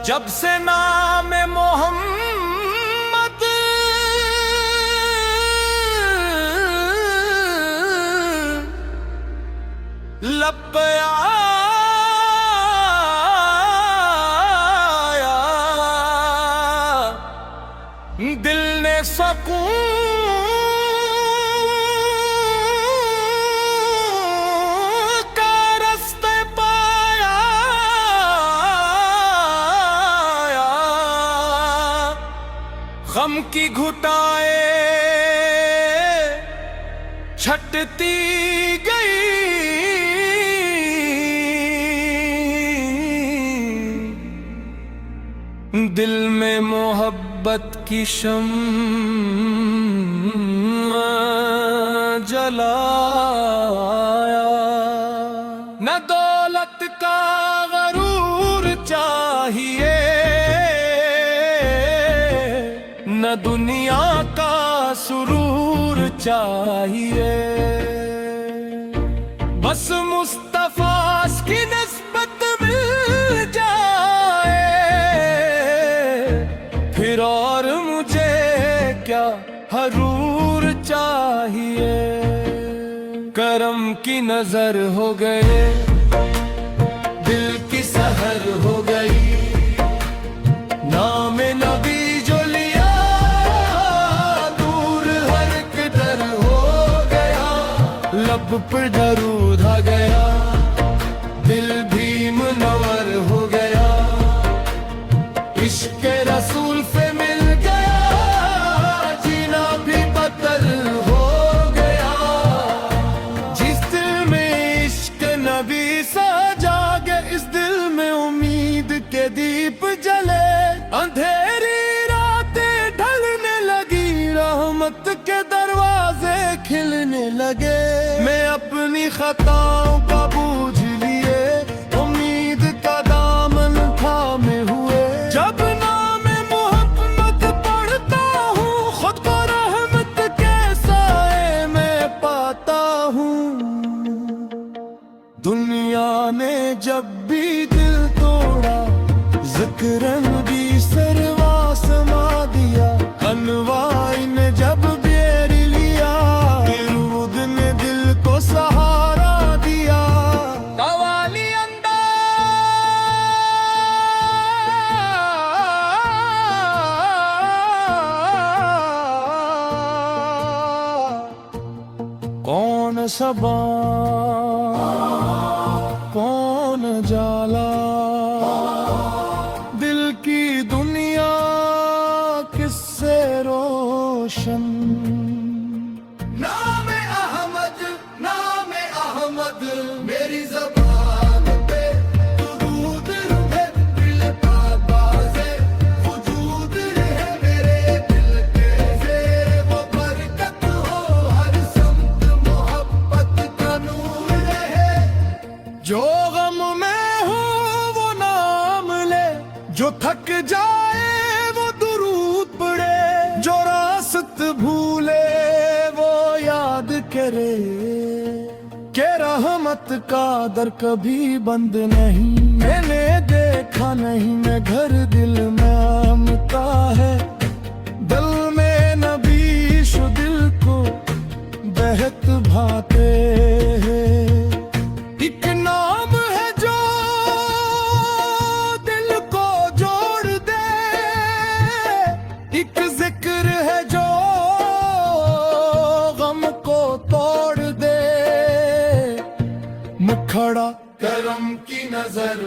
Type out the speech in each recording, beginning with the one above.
जब से नाम मोहम्मद लब पे आया, दिल ने सकून का रास्ते पाया। गम की घुटाए छटती गई, दिल में मोहब्बत की शम्मा जलाया। न दौलत का गरूर चाहिए, न दुनिया का सुरूर चाहिए, बस मुस्तफा की निस्बत मिल जाए, फिर और मुझे क्या हरूर चाहिए। करम की नजर हो गए, दिल की सहर हो गई, नाम नबी जो लिया दूर हर किधर हो गया। लब पर दरूद आ गया, दिल भी मुनव्वर हो गया, इश्क रसूल से मिल गया, जीना भी बदल हो गया। जिस दिल में इश्क नबी सा जागे, इस दिल में उम्मीद के दीप जले। अंधेरी रातें ढलने लगी, रहमत के दरवाजे खिलने लगे। मैं अपनी खताओं का बूझ लिए, उम्मीद का दामन थामे हुए। जब नाम मोहम्मद पढ़ता हूँ, खुद को रहमत के साए में पाता हूँ। दुनिया ने जब भी दिल तोड़ा, जिक्र नबी सरवा समा दिया। अनवाई ने जब बेर लिया, दिरूद ने दिल को सहारा दिया। कवाली कौन सबा कौन जाला, दिल की दुनिया किससे रोशन। नाम अहमद मेरी ज़बान पे, दुरूद रहे दिल पाबाज़े, वजूद रहे मेरे दिल के ज़ेरे। वो बरकत हो हर समत, मोहब्बत का नूर रहे। जो गम में हो वो नाम ले, जो थक जाए वो दुरूद पढ़े, जो रास्त भूले वो याद करे। के रहमत का दर कभी बंद नहीं, मैंने देखा नहीं मैं घर दिल में आमता है। दिल में नबीश दिल को बहत भाते हैं। एक नाम है जो दिल को जोड़ दे, एक जिक्र है जो गम को तोड़ दे। मुखड़ा करम की नजर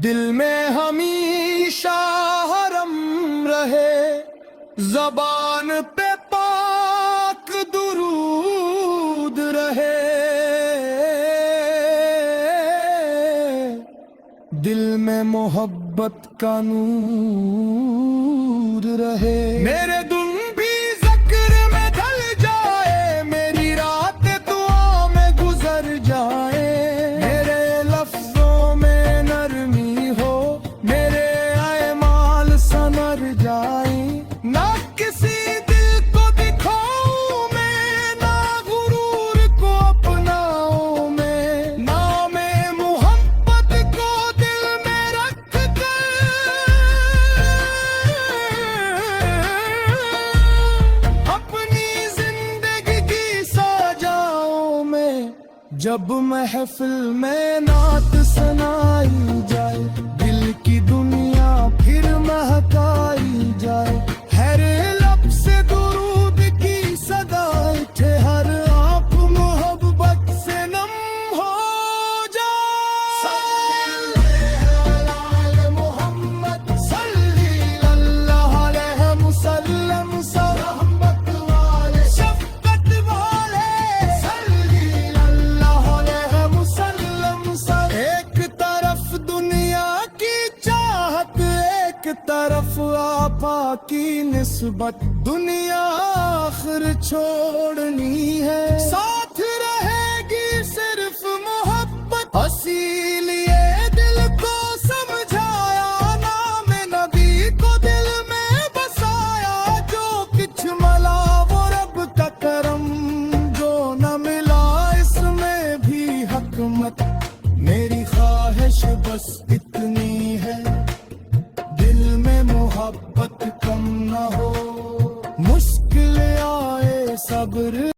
दिल में हमेशा हरम रहे, ज़बान पे पाक दुरूद रहे, दिल में मोहब्बत का नूर रहे। मेरे दिन भी ज़िक्र में ढल जाए, मेरी रात दुआ में गुजर जाए, मेरे लफ्जों में नरमी हो, मेरे अमाल संवर जाए। ना किसी दिल को दिखाऊं मैं, ना गुरूर को अपनाऊं मैं, नामे मोहब्बत को दिल में रख कर अपनी जिंदगी की सजाऊं मैं। जब महफिल में नात सुनाई जाए, दिल की दुनिया फिर महकाई जाए, हर लब से दुरूद की सदा उठे, हर आप मोहब्बत से नम हो जाए। सल्लल्लाहु मोहम्मद सल्लल्लाहु अलैहि वसल्लम, रहमत वाले शफकत वाले सल्लल्लाहु अलैहि वसल्लम। एक तरफ दुनिया की चाहत, एक तरफ आपा की निस्बत, दुनिया आखिर छोड़नी है।